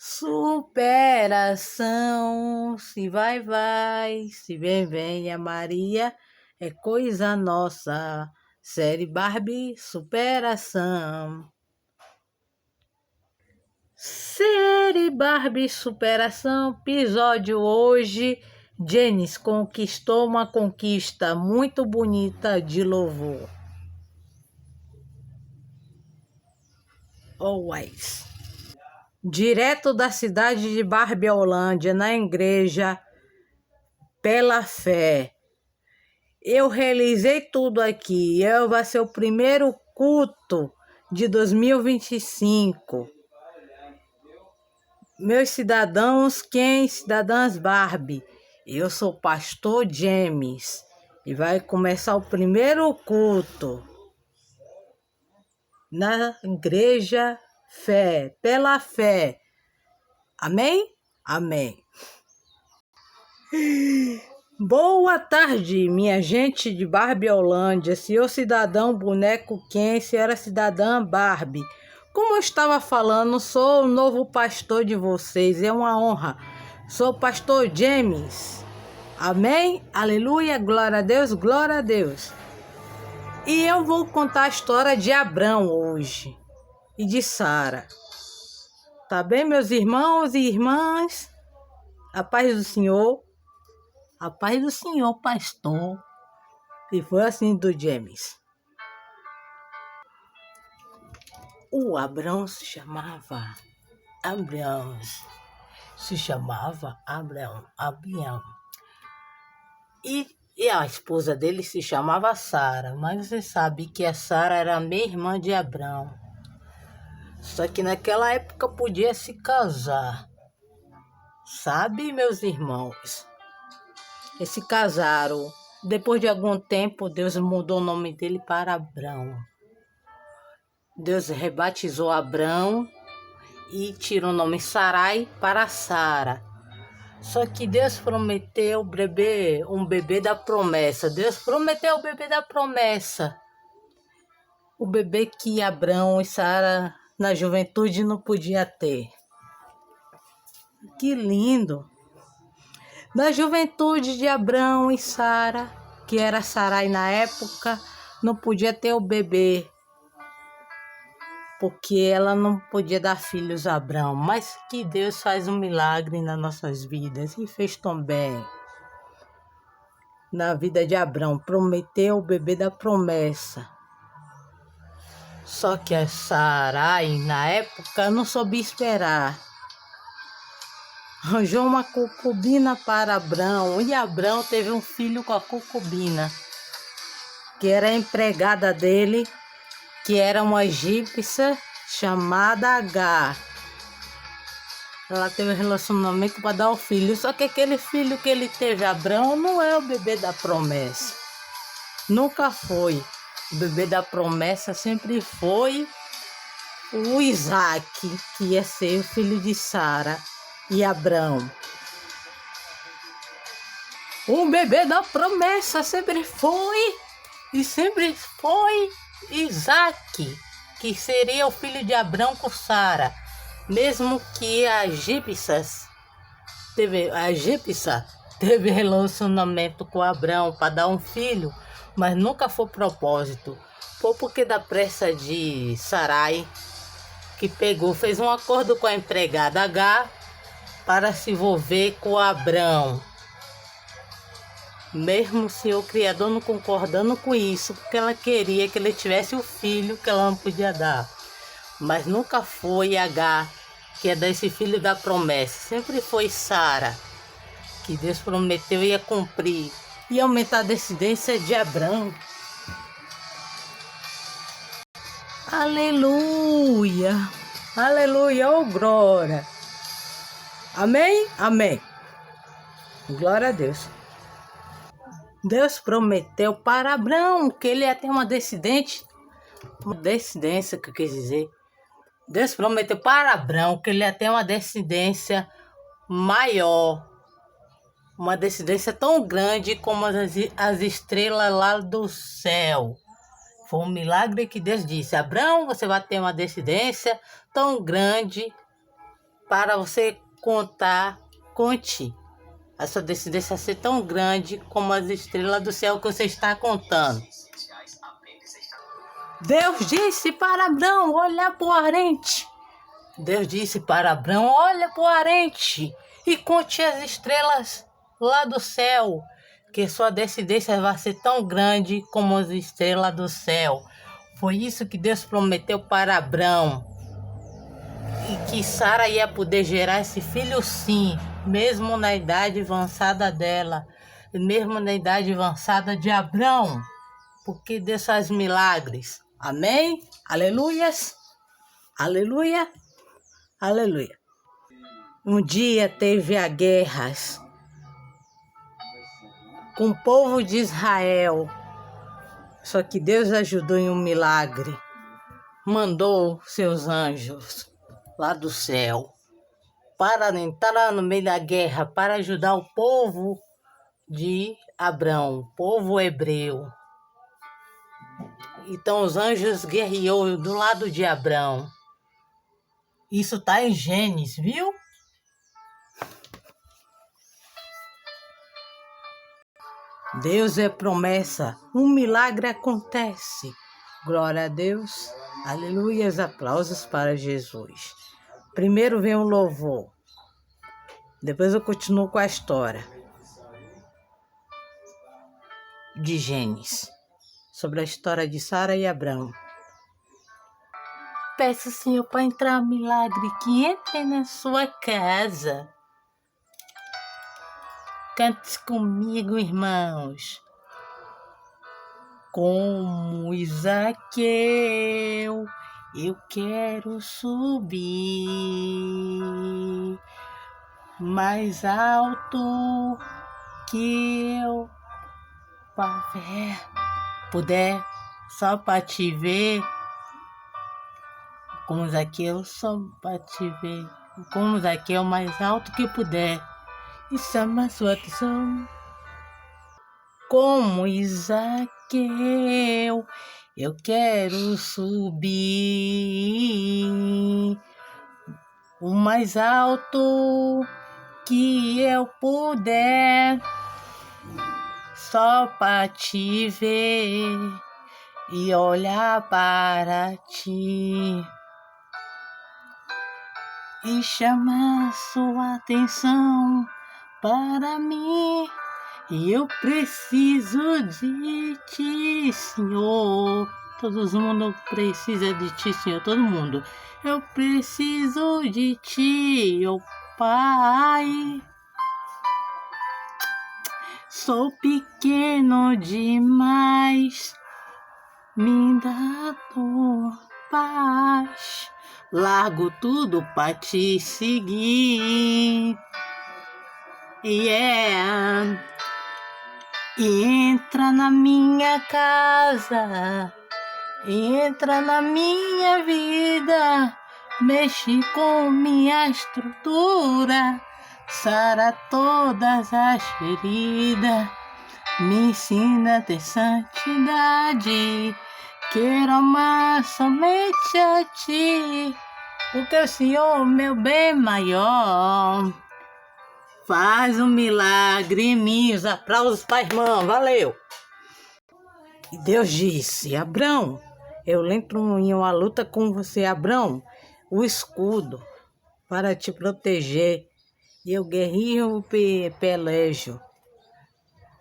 Superação, se vai, vai, se vem, vem, a Maria é coisa nossa. Série Barbie, superação. Série Barbie, superação, episódio hoje. Janice conquistou uma conquista muito bonita de louvor. Always. Direto da cidade de Barbiolândia, na igreja Pela Fé. Eu realizei tudo aqui. Vai ser o primeiro culto de 2025. Meus cidadãos, cidadãs Barbie? Eu sou o pastor James e vai começar o primeiro culto na igreja Fé, Pela Fé. Amém? Amém. Boa tarde, minha gente de Barbiolândia, senhor cidadão boneco Ken, senhora cidadã Barbie. Como eu estava falando, sou o novo pastor de vocês, é uma honra. Sou o pastor James. Amém? Aleluia, glória a Deus, glória a Deus. E eu vou contar a história de Abrão hoje e de Sara. Tá bem, meus irmãos e irmãs? A paz do Senhor. A paz do Senhor, pastor. E foi assim do James. O Abrão se chamava Abrão. E a esposa dele se chamava Sara. Mas você sabe que a Sara era a meia-irmã de Abrão. Só que naquela época podia se casar. Sabe, meus irmãos? Eles se casaram. Depois de algum tempo, Deus mudou o nome dele para Abrão. Deus rebatizou Abrão e tirou o nome Sarai para Sara. Só que Deus prometeu um bebê da promessa. Deus prometeu o bebê da promessa. O bebê que Abrão e Sara na juventude não podia ter. Que lindo! Na juventude de Abrão e Sara, que era Sarai na época, não podia ter o bebê, porque ela não podia dar filhos a Abrão. Mas que Deus faz um milagre nas nossas vidas, e fez também na vida de Abrão. Prometeu o bebê da promessa. Só que a Sarai, na época, não soube esperar. Arranjou uma concubina para Abrão, e Abrão teve um filho com a concubina, que era a empregada dele, que era uma egípcia chamada Agar. Ela teve um relacionamento para dar o filho, só que aquele filho que ele teve, Abrão, não é o bebê da promessa. Nunca foi. O bebê da promessa sempre foi o Isaac, que ia ser o filho de Sara e Abrão. O bebê da promessa sempre foi Isaac, que seria o filho de Abrão com Sara. Mesmo que a egípcia teve relacionamento com Abrão para dar um filho, mas nunca foi propósito. Foi porque da pressa de Sarai, que fez um acordo com a empregada Agar para se envolver com Abrão. Mesmo o Senhor Criador não concordando com isso, porque ela queria que ele tivesse o filho que ela não podia dar. Mas nunca foi Agar que ia dar esse filho da promessa. Sempre foi Sara, que Deus prometeu ia cumprir. E aumentar a descendência de Abrão. Aleluia! Aleluia! Oh, glória! Amém? Amém. Glória a Deus. Deus prometeu para Abrão que ele ia ter uma descendência que eu quis dizer. Deus prometeu para Abrão que ele ia ter uma descendência maior. Uma descendência tão grande como as estrelas lá do céu. Foi um milagre que Deus disse: Abrão, você vai ter uma descendência tão grande para você contar, conte. A sua descendência ser tão grande como as estrelas do céu que você está contando. Deus disse para Abraão, olha para o Oriente. Deus disse para Abraão, olha para o Oriente e conte as estrelas lá do céu, que sua descendência vai ser tão grande como as estrelas do céu. Foi isso que Deus prometeu para Abraão. E que Sara ia poder gerar esse filho sim, mesmo na idade avançada dela, mesmo na idade avançada de Abraão, porque Deus faz milagres. Amém? Aleluias? Aleluia? Aleluia. Um dia teve a guerras com o povo de Israel, só que Deus ajudou em um milagre. Mandou seus anjos lá do céu para entrar no meio da guerra, para ajudar o povo de Abrão, o povo hebreu. Então os anjos guerreou do lado de Abrão. Isso está em Gênesis, viu? Deus é promessa, um milagre acontece. Glória a Deus, aleluia, aplausos para Jesus. Primeiro vem o louvor, depois eu continuo com a história de Gênesis, sobre a história de Sara e Abrão. Peço, Senhor, para entrar um milagre, que entre na sua casa. Cante comigo, irmãos. Como Isaqueu, eu quero subir mais alto que eu puder, só para te ver. Como Zaqueu, só para te ver. Como Zaqueu, mais alto que eu puder. E chama a sua atenção. Como Isaqueu, eu quero subir o mais alto que eu puder, só para te ver e olhar para ti e chamar sua atenção para mim. E eu preciso de ti, Senhor. Todo mundo precisa de ti, Senhor. Todo mundo. Eu preciso de ti, oh Pai. Sou pequeno demais. Me dá tua paz. Largo tudo para te seguir. Yeah. Entra na minha casa, entra na minha vida, mexe com minha estrutura, sara todas as feridas, me ensina a ter santidade, quero amar somente a ti, porque o Senhor, meu bem maior, faz um milagre em mim. Os aplausos para a irmã, valeu. E Deus disse, Abrão, eu entro em uma luta com você, Abrão, o escudo para te proteger. E eu guerreiro pelejo.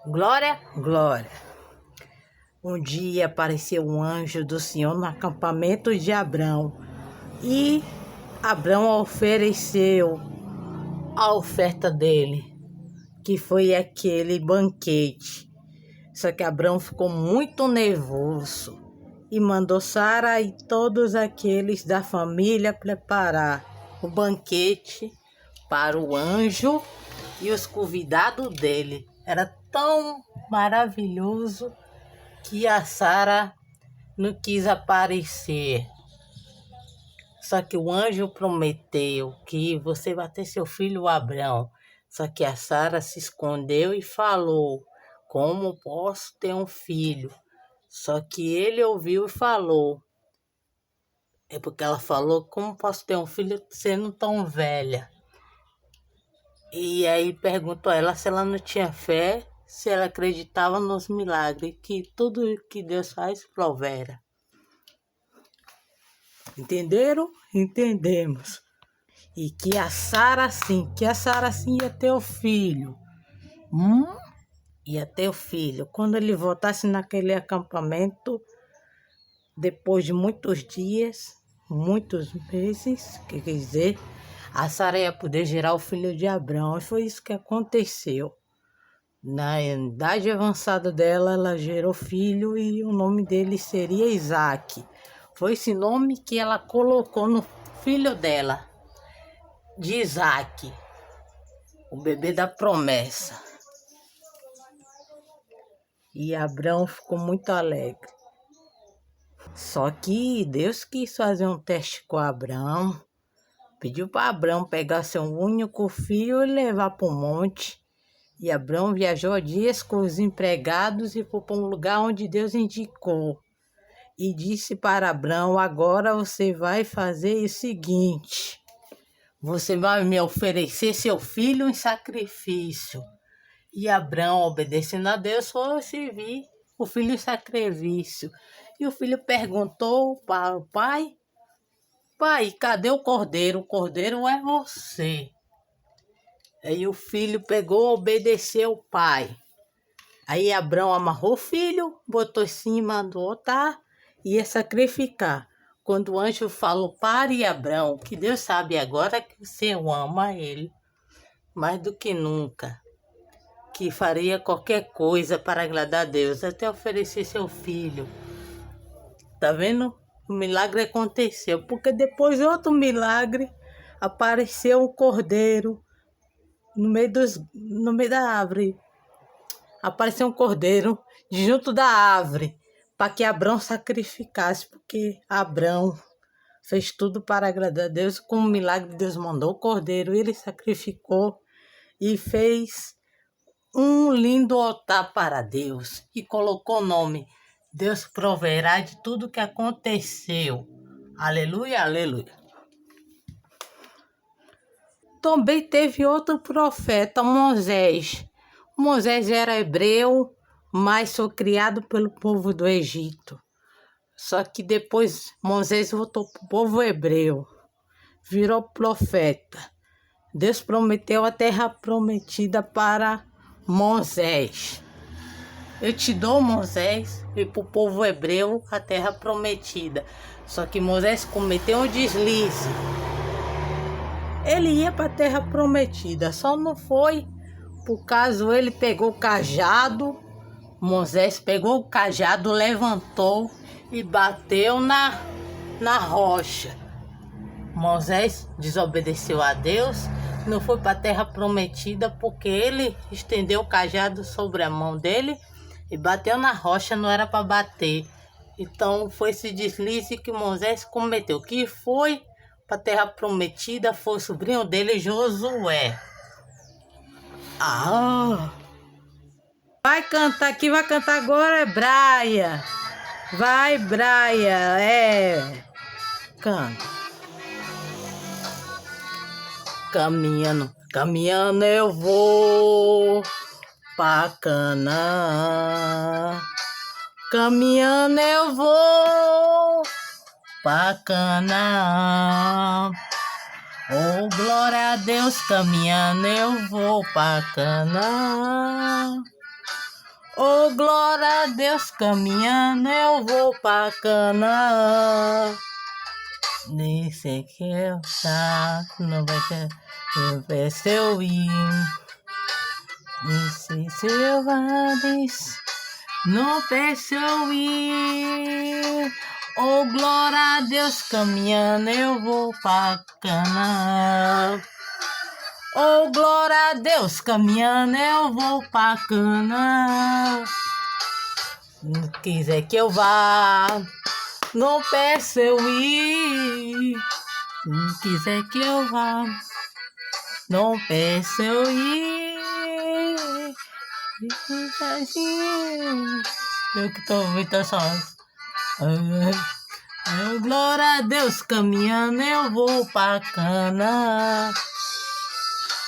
Glória, glória. Um dia apareceu um anjo do Senhor no acampamento de Abrão. E Abrão ofereceu a oferta dele, que foi aquele banquete. Só que Abrão ficou muito nervoso e mandou Sara e todos aqueles da família preparar o banquete para o anjo e os convidados dele. Era tão maravilhoso que a Sara não quis aparecer. Só que o anjo prometeu que você vai ter seu filho Abrão. Só que a Sara se escondeu e falou, como posso ter um filho? Só que ele ouviu e falou, É porque ela falou, como posso ter um filho sendo tão velha? E aí perguntou a ela se ela não tinha fé, se ela acreditava nos milagres, que tudo que Deus faz provera. Entenderam? Entendemos. E que a Sara sim ia ter o filho. Hum? Ia ter o filho. Quando ele voltasse naquele acampamento, depois de muitos dias, muitos meses, quer dizer, a Sara ia poder gerar o filho de Abraão. E foi isso que aconteceu. Na idade avançada dela, ela gerou filho e o nome dele seria Isaac. Foi esse nome que ela colocou no filho dela, de Isaac, o bebê da promessa. E Abraão ficou muito alegre. Só que Deus quis fazer um teste com Abraão. Pediu para Abraão pegar seu único filho e levar para o monte. E Abraão viajou dias com os empregados e foi para um lugar onde Deus indicou. E disse para Abraão: agora você vai fazer o seguinte: você vai me oferecer seu filho em sacrifício. E Abraão, obedecendo a Deus, foi servir o filho em sacrifício. E o filho perguntou para o pai: pai, cadê o cordeiro? O cordeiro é você. Aí o filho pegou, obedeceu o pai. Aí Abraão amarrou o filho, botou em cima do altar e ia sacrificar. Quando o anjo falou: pare, Abraão, que Deus sabe agora que você ama ele mais do que nunca, que faria qualquer coisa para agradar a Deus, até oferecer seu filho. Tá vendo? O milagre aconteceu, porque depois outro milagre, apareceu um cordeiro no meio da árvore. Apareceu um cordeiro junto da árvore para que Abraão sacrificasse, porque Abraão fez tudo para agradar a Deus. Com um milagre, Deus mandou o cordeiro, ele sacrificou e fez um lindo altar para Deus e colocou o nome: Deus proverá de tudo que aconteceu. Aleluia, aleluia. Também teve outro profeta, Moisés. Moisés era hebreu, mas foi criado pelo povo do Egito. Só que depois Moisés voltou para o povo hebreu, virou profeta. Deus prometeu a terra prometida para Moisés. Eu te dou, Moisés, e para o povo hebreu a terra prometida. Só que Moisés cometeu um deslize. Ele ia para a terra prometida, só não foi por causa ele pegou o cajado. Moisés pegou o cajado, levantou e bateu na rocha. Moisés desobedeceu a Deus, não foi para a terra prometida porque ele estendeu o cajado sobre a mão dele e bateu na rocha, não era para bater. Então foi esse deslize que Moisés cometeu. Que foi para a terra prometida foi o sobrinho dele, Josué. Vai cantar aqui, vai cantar agora é Braia. Vai, Braia, canta. Caminhando eu vou pra Canaã. Caminhando eu vou pra Canaã. Oh, glória a Deus, caminhando eu vou pra Canaã. Oh, glória a Deus, caminhando eu vou pra Canaã. Nem sei que eu não vai ser eu ir. Nem sei se eu não peço eu ir. Oh, glória a Deus, caminhando eu vou pra Canaã. Oh, glória a Deus, caminhando eu vou pra Canaã. Não quiser que eu vá, não peço eu ir. Não quiser que eu vá, não peço eu ir. Eu que tô muito só. Oh, glória a Deus, caminhando eu vou pra Canaã.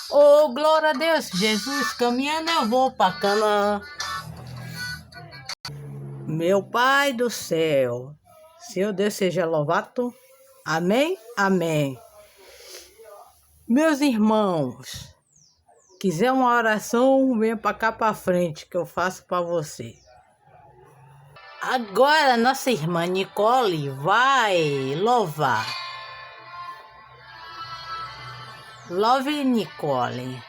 Oh, glória a Deus, Jesus, caminhando eu vou pra Canaã. Meu Pai do céu, seu Deus seja louvado. Amém? Amém. Meus irmãos, quiser uma oração, venha para cá para frente que eu faço para você. Agora nossa irmã Nicole vai louvar. Louve, Nicole.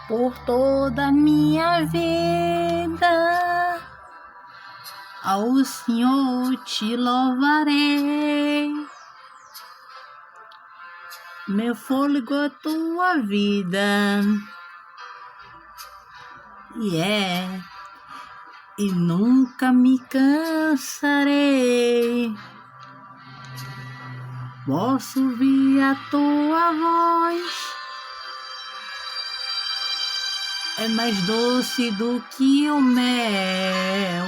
Por toda a minha vida, ao Senhor te louvarei. Meu fôlego é tua vida. E nunca me cansarei. Posso ouvir a tua voz. É mais doce do que o mel.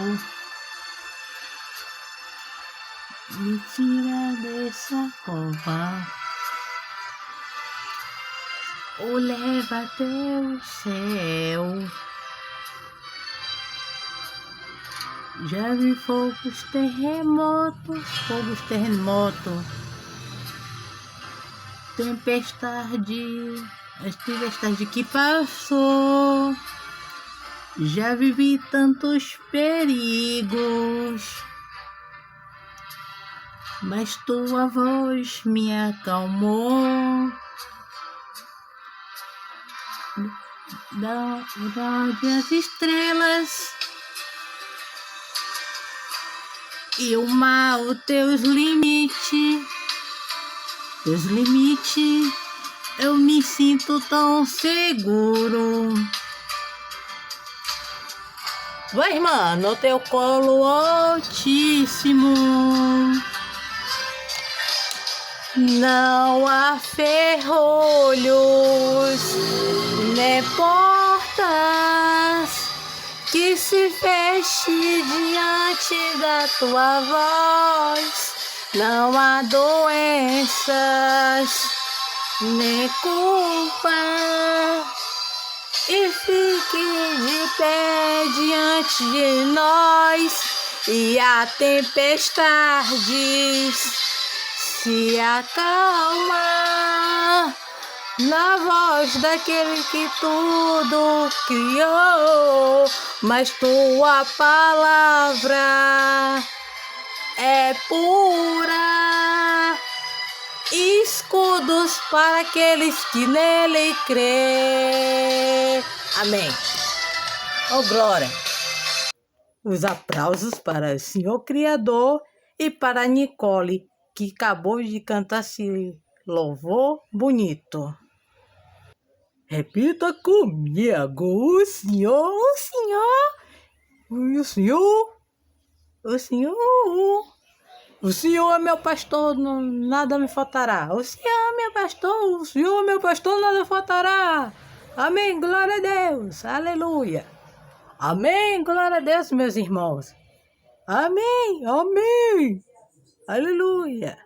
Me tira dessa cova. O leva até o céu. Já vi fogos terremotos, tempestade, as tempestades que passou. Já vivi tantos perigos, mas tua voz me acalmou. Da as estrelas e o mar, os teus limites, eu me sinto tão seguro. Vai, irmã, no teu colo altíssimo. Não há ferrolhos, nem portas que se feche diante da tua voz. Não há doenças, nem culpa, e fique de pé diante de nós. E a tempestades se acalma na voz daquele que tudo criou. Mas tua palavra é pura, escudos para aqueles que nele crê. Amém. Oh, glória. Os aplausos para o Senhor Criador e para a Nicole, que acabou de cantar esse louvor bonito. Repita comigo: o Senhor, o Senhor é meu pastor, nada me faltará. O Senhor é meu pastor, nada me faltará. Amém, glória a Deus, aleluia. Amém, glória a Deus, meus irmãos. Amém, amém, aleluia.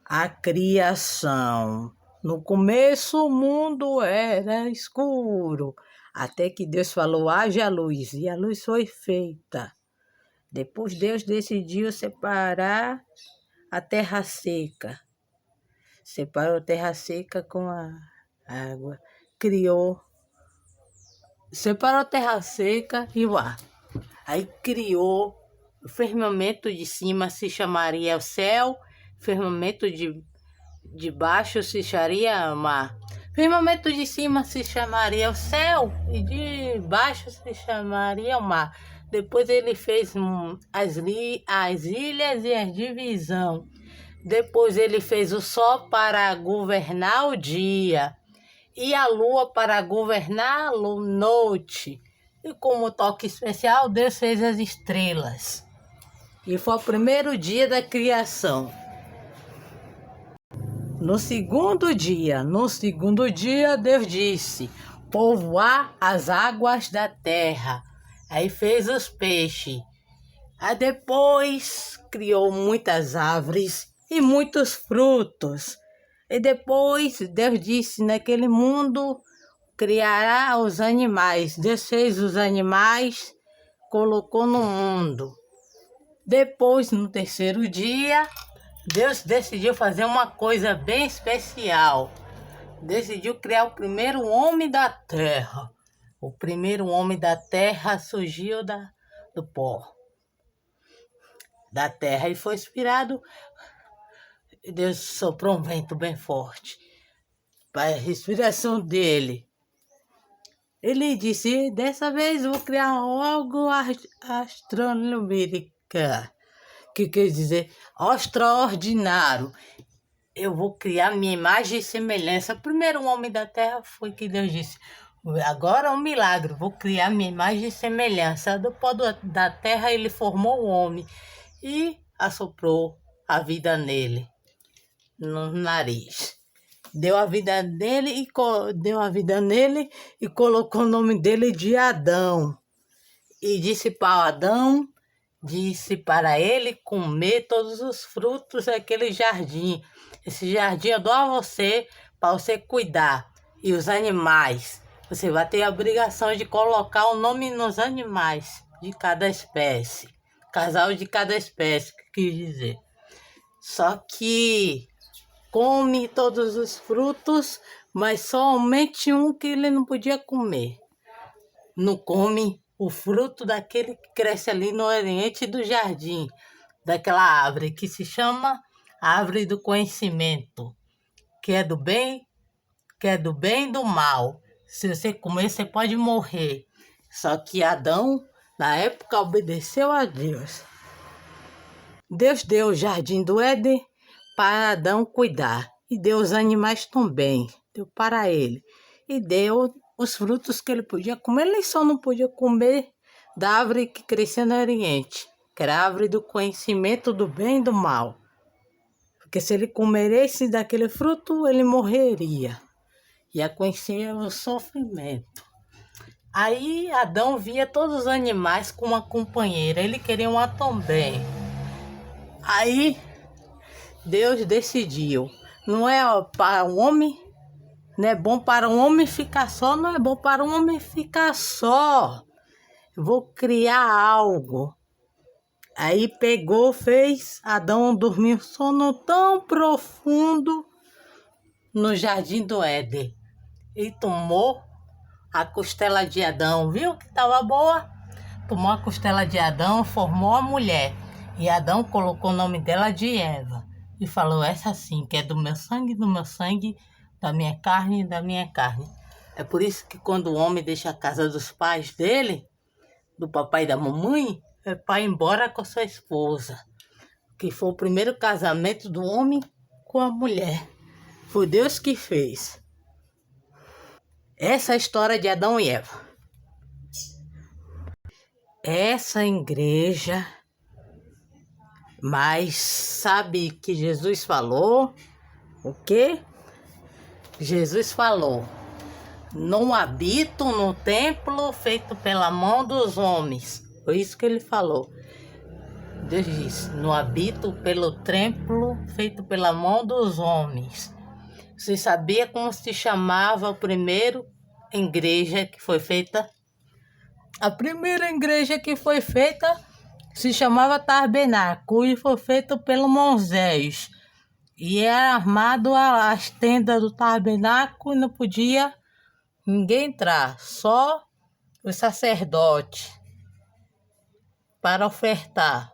A criação. No começo o mundo era escuro, até que Deus falou: haja luz, e a luz foi feita. Depois Deus decidiu separar a terra seca. Separou a terra seca com a água. Separou a terra seca e o ar. Aí criou o firmamento de cima, se chamaria o céu. Firmamento de baixo se chamaria mar. Firmamento de cima se chamaria o céu e de baixo se chamaria o mar. Depois ele fez as ilhas e a divisão. Depois ele fez o sol para governar o dia e a lua para governar a noite. E como toque especial, Deus fez as estrelas. E foi o primeiro dia da criação. No segundo dia, Deus disse: povoar as águas da terra. Aí fez os peixes. Aí depois criou muitas árvores e muitos frutos. E depois Deus disse, naquele mundo criará os animais. Deus fez os animais, colocou no mundo. Depois, no terceiro dia, Deus decidiu fazer uma coisa bem especial. Decidiu criar o primeiro homem da terra. O primeiro homem da terra surgiu do pó da terra e foi inspirado. Deus soprou um vento bem forte para a respiração dele. Ele disse, dessa vez vou criar algo astronômico, que quer dizer extraordinário. Eu vou criar minha imagem e semelhança. O primeiro homem da terra foi que Deus disse, agora é um milagre, vou criar minha imagem e semelhança. Do pó da terra ele formou o homem e assoprou a vida nele, no nariz. Deu a vida nele e colocou o nome dele de Adão. E disse para ele comer todos os frutos daquele jardim. Esse jardim eu dou a você para você cuidar. E os animais, você vai ter a obrigação de colocar o nome nos animais de cada espécie. Casal de cada espécie, que quis dizer. Só que come todos os frutos, mas somente um que ele não podia comer. Não come o fruto daquele que cresce ali no oriente do jardim, daquela árvore que se chama árvore do conhecimento, que é do bem e do mal. Se você comer, você pode morrer. Só que Adão, na época, obedeceu a Deus. Deus deu o jardim do Éden para Adão cuidar. E deu os animais também. Deu para ele. E deu os frutos que ele podia comer. Ele só não podia comer da árvore que crescia no Oriente, que era a árvore do conhecimento do bem e do mal. Porque se ele comeresse daquele fruto, ele morreria. Ia conhecer o sofrimento. Aí Adão via todos os animais com uma companheira. Ele queria uma também. Aí Deus decidiu. Não é para o homem, não é bom para um homem ficar só, não é bom para um homem ficar só. Vou criar algo. Aí pegou, fez, Adão dormiu sono tão profundo no jardim do Éden. E tomou a costela de Adão, viu que estava boa? Tomou a costela de Adão, formou a mulher. E Adão colocou o nome dela de Eva. E falou, essa sim, que é do meu sangue, da minha carne e da minha carne. É por isso que quando o homem deixa a casa dos pais dele, do papai e da mamãe, é para ir embora com a sua esposa. Que foi o primeiro casamento do homem com a mulher. Foi Deus que fez. Essa é a história de Adão e Eva. Essa igreja, mas sabe que Jesus falou? O quê? Jesus falou, não habito no templo feito pela mão dos homens. Foi isso que ele falou. Deus disse, não habito pelo templo feito pela mão dos homens. Você sabia como se chamava a primeira igreja que foi feita? A primeira igreja que foi feita se chamava Tabernáculo e foi feito pelo Moisés. E era armado as tendas do tabernáculo e não podia ninguém entrar, só os sacerdotes para ofertar.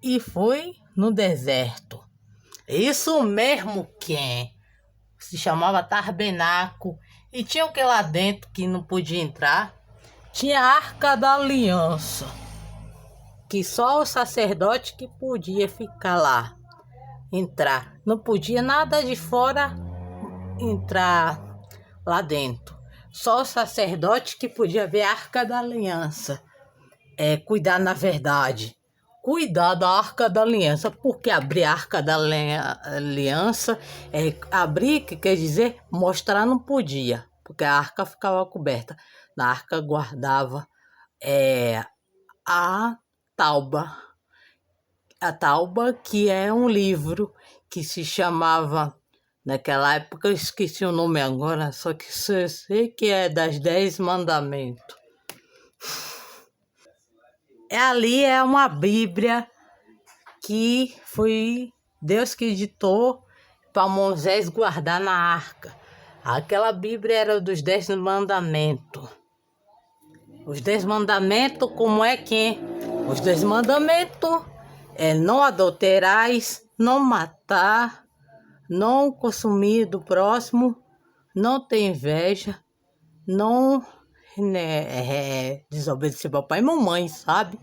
E foi no deserto. Isso mesmo que se chamava tabernáculo. E tinha o que lá dentro que não podia entrar? Tinha a Arca da Aliança, que só o sacerdote que podia ficar lá, entrar. Não podia nada de fora entrar lá dentro. Só o sacerdote que podia ver a Arca da Aliança. Cuidar, na verdade. Cuidar da Arca da Aliança. Porque abrir a Arca da Aliança, abrir, que quer dizer mostrar, não podia. Porque a arca ficava coberta. Na arca guardava a Tauba. A Tauba, que é um livro que se chamava, naquela época eu esqueci o nome agora, só que eu sei que é das 10 mandamentos. Ali é uma Bíblia que foi Deus que editou para Moisés guardar na arca. Aquela Bíblia era dos 10 mandamentos. Os 10 mandamentos, como é que? Os 10 mandamentos é não adulterais, não matar, não consumir do próximo, não ter inveja, não desobedecer papai e mamãe, sabe?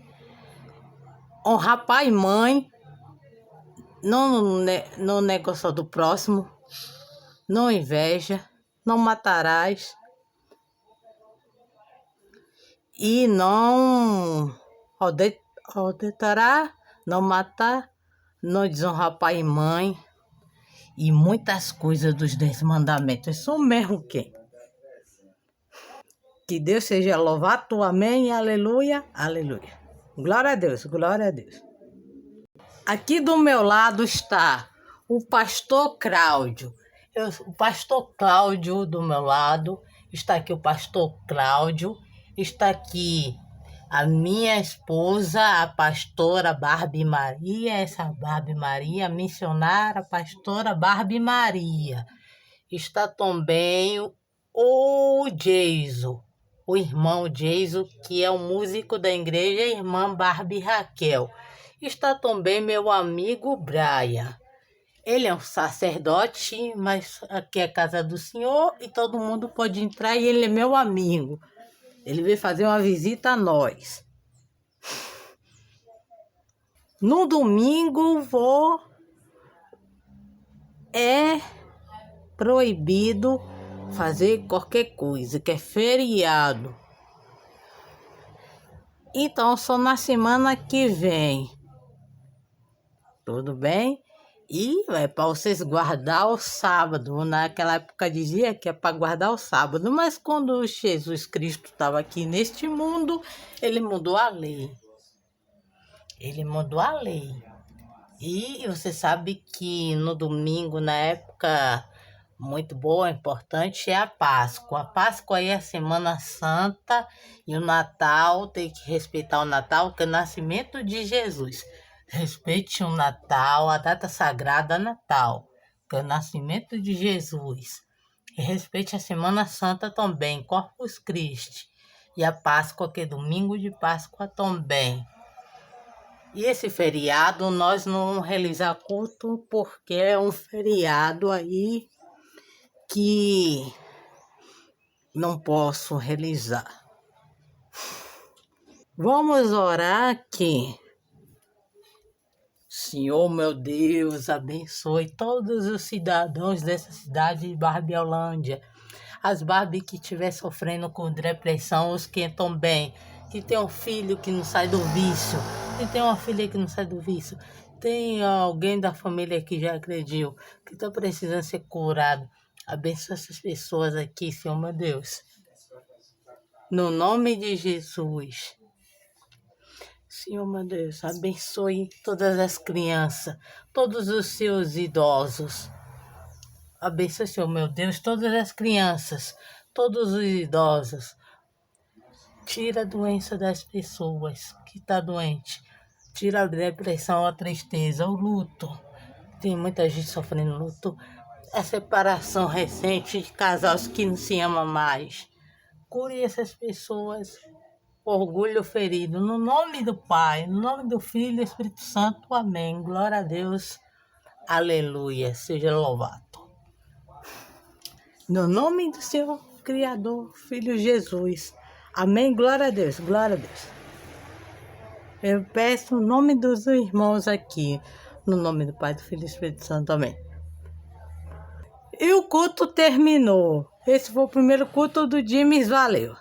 Honrar pai e mãe, não negociar do próximo, não inveja, não matarás e não adulterar, não matar, não desonrar pai e mãe e muitas coisas dos 10 mandamentos. Isso mesmo que Deus seja louvado, amém, aleluia, aleluia. Glória a Deus, glória a Deus. Aqui do meu lado está o pastor Cláudio. O pastor Cláudio do meu lado, está aqui o pastor Cláudio, está aqui a minha esposa, a pastora Barbie Maria, essa Barbie Maria, a missionária, a pastora Barbie Maria. Está também o Geiso, o irmão Geiso, que é o músico da igreja, a irmã Barbie Raquel. Está também meu amigo Brian. Ele é um sacerdote, mas aqui é a casa do Senhor e todo mundo pode entrar e ele é meu amigo. Ele veio fazer uma visita a nós. No domingo é proibido fazer qualquer coisa, que é feriado. Então, só na semana que vem. Tudo bem? E é para vocês guardar o sábado. Naquela época dizia que é para guardar o sábado, mas quando Jesus Cristo estava aqui neste mundo, ele mudou a lei. Ele mudou a lei. E você sabe que no domingo, na época muito boa, importante, é a Páscoa. A Páscoa é a Semana Santa e o Natal, tem que respeitar o Natal, que é o nascimento de Jesus. Respeite o Natal, a data sagrada Natal, que é o nascimento de Jesus. E respeite a Semana Santa também, Corpus Christi. E a Páscoa, que é domingo de Páscoa também. E esse feriado nós não realizar culto porque é um feriado aí que não posso realizar. Vamos orar aqui. Senhor, meu Deus, abençoe todos os cidadãos dessa cidade de Barbiolândia. As Barbie que estiver sofrendo com depressão, os que estão bem. Que tem um filho que não sai do vício. Que tem uma filha que não sai do vício. Tem alguém da família que já agrediu. Que está precisando ser curado. Abençoe essas pessoas aqui, Senhor, meu Deus. No nome de Jesus. Senhor, meu Deus, abençoe todas as crianças, todos os seus idosos. Abençoe, Senhor, meu Deus, todas as crianças, todos os idosos. Tira a doença das pessoas que estão doentes. Tira a depressão, a tristeza, o luto. Tem muita gente sofrendo luto. A separação recente de casais que não se amam mais. Cure essas pessoas. Orgulho ferido, no nome do Pai, no nome do Filho e do Espírito Santo, amém. Glória a Deus, aleluia, seja louvado. No nome do Senhor, Criador, Filho Jesus, amém. Glória a Deus, glória a Deus. Eu peço no nome dos irmãos aqui, no nome do Pai, do Filho e do Espírito Santo, amém. E o culto terminou. Esse foi o primeiro culto do James, valeu.